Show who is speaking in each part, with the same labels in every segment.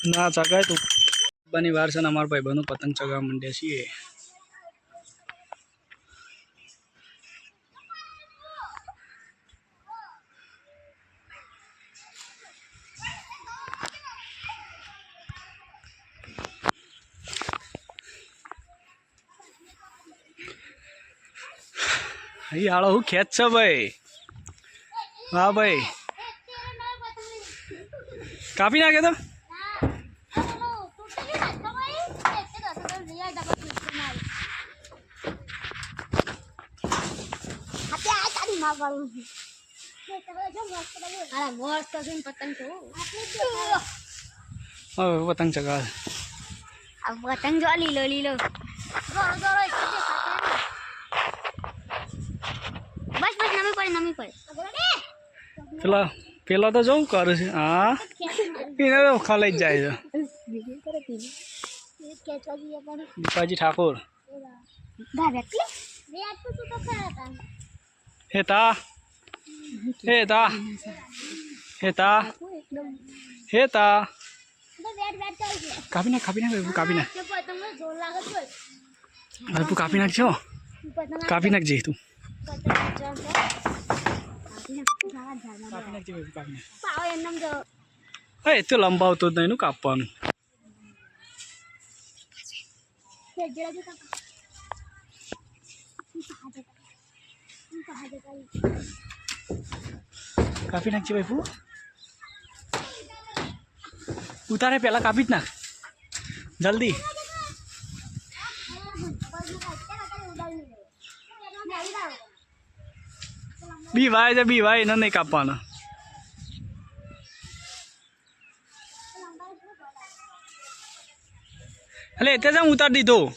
Speaker 1: ના ચગાય તું બની વાર છે ને અમારા ભાઈ બનું પતંગ ચગાવવા માંડ્યા છીએ અહીં હાલો હું ખેંચ છે ભાઈ હા ભાઈ કાપી નાખે તો પતંગ ચગાવ
Speaker 2: પતંગ જો લીલો લીલો બસ બસ નમી પડે
Speaker 1: પેલા તો જવું કરે છે હા એને તો ખલાઈ જ જાય છે દીપાજી ઠાકોર હેતા હેતા હેતા હેતા કાપી નાખ કાપી નાખજો કાપી નાખજે તું એ તો લંબાવતો જ નહીં કાપવાનું કાપી નાખજે ભાઈ ઉતારે પેલા કાપી જ નાખ જલ્દી બી ભાઈ એને નહીં કાપવાના એટલે એટલે જ ઉતાર દીધો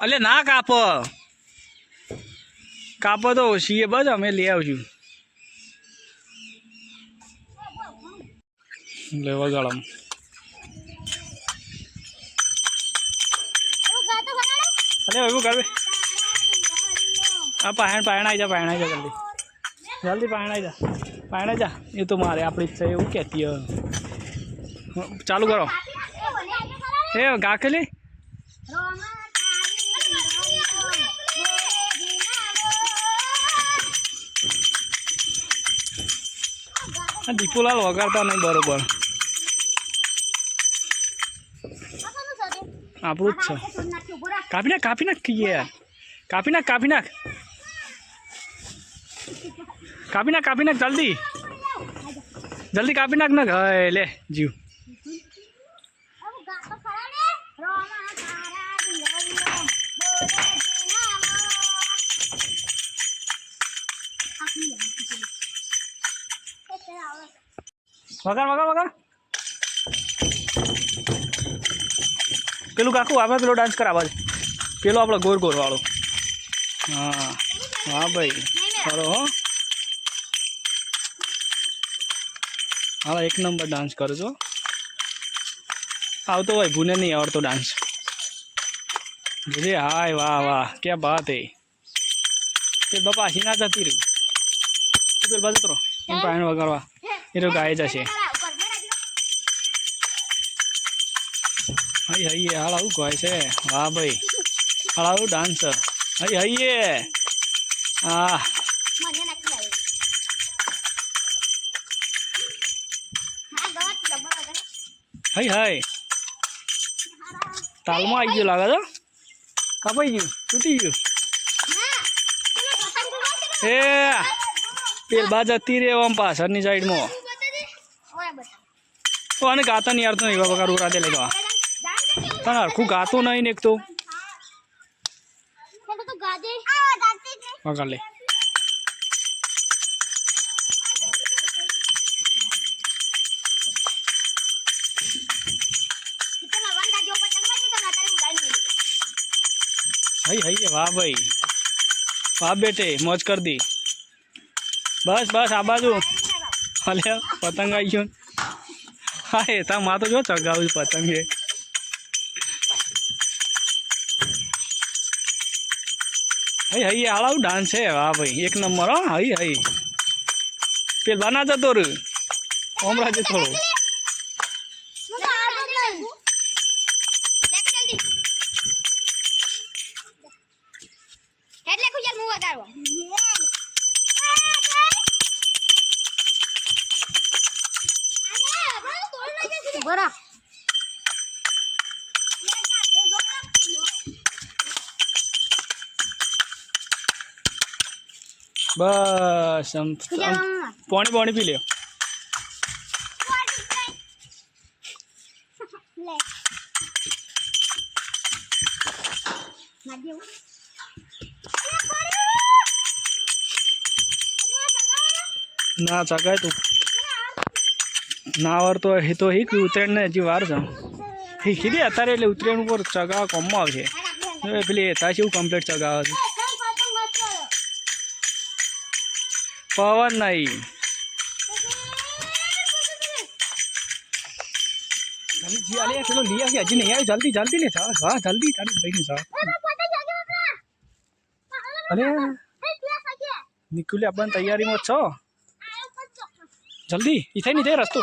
Speaker 1: એટલે ના કાપો તો સીએ બસ અમે લઈ આવશું લેવા ગાળામાં અલે એવું કરવે આ પાયણ આવી જા જલ્દી પાયણ જા એ તો મારે આપણી ઈચ્છા એવું કહેતી ચાલુ કરો એ ગાખેલી દીપુલાલ વગાડતા નહીં બરોબર આપણું જ છે કાપી નાખ યાર કાપી નાખ જલ્દી કાપી નાખ ને લે જીવ વગર પેલું કાકુ આપણે પેલો ડાન્સ કરાવવા છે પેલો આપણો ગોર વાળો હા ભાઈ ખરો હો હા એક નંબર ડાન્સ કરો છો આવતો હોય ભૂને નહીં આવડતો ડાન્સ રે હાય વાહ ક્યાં બાત હે તે બાપા સીના જતી રહી પેલ બાજુ તો એમ પાણી વગાડવા એ તો ગાય જશે હઈએ હાલ આવું ગાય છે વાહ ભાઈ હાલ આવું ડાન્સ હઈએ હા હાય તાલમાં આવી ગયું લાગે તો કપાઈ ગયું તૂટી ગયું એ પેલ બાજ જતી રે આમ પાછળની સાઈડમાં તો આને ગાતા નહીં યાર તો નહીં બાબા કારું રાતે લેવા તને હરખું ગાતું નહીં ને એક તો વગાડ લે હઈ વાહ ભાઈ વાહ બેटे मौज कर दी बस आ बाजू अले पतंग आई गयो हाँ था माँ तो जो चगाव पतंग है हई आलाव डांस है वाह भाई एक नंबर हो हई पे बना जतो रे ओमराज थोड़ो
Speaker 2: આવ્યો બરા
Speaker 1: બસ આમ પાણી પી લ્યો ના ચગાય તું ના વાર તો એ તો શીખ્યું ઉત્તરાયણ ને હજી વાર છે શીખી દે અત્યારે એટલે ઉત્તરાયણ ઉપર ચગાવવા કોમમાં આવશે પેલી તાશ એવું કમ્પ્લીટ ચગાવે છે પવન નહીં જી અલે પેલો લઈ આવી હજી નહીં આવ્યો જલ્દી જલ્દી લે જા જલ્દી તારી ભાઈ જા અરે નિકુલે આપણને તૈયારીમાં છો જલ્દી ઈ થઈ નહીં થાય રસ્તો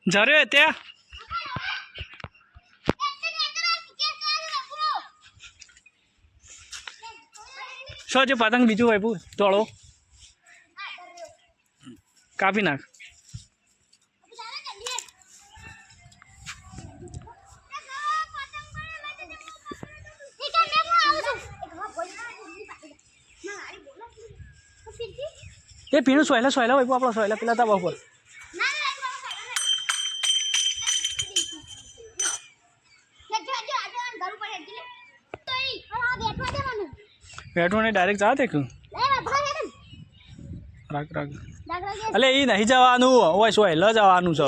Speaker 1: જરે ત્યાં શું છે પતંગ બીજું વાપ્યું તોડો કાપી નાખ એ પીણું સોયલા વાપ્યું આપણો સોયલા પેલા તા બપોર બેઠું ને ડાયરેક્ટ જા દેખ્યું રાખ અલે એ નહીં જવાનું ઓય સોય જવાનું છે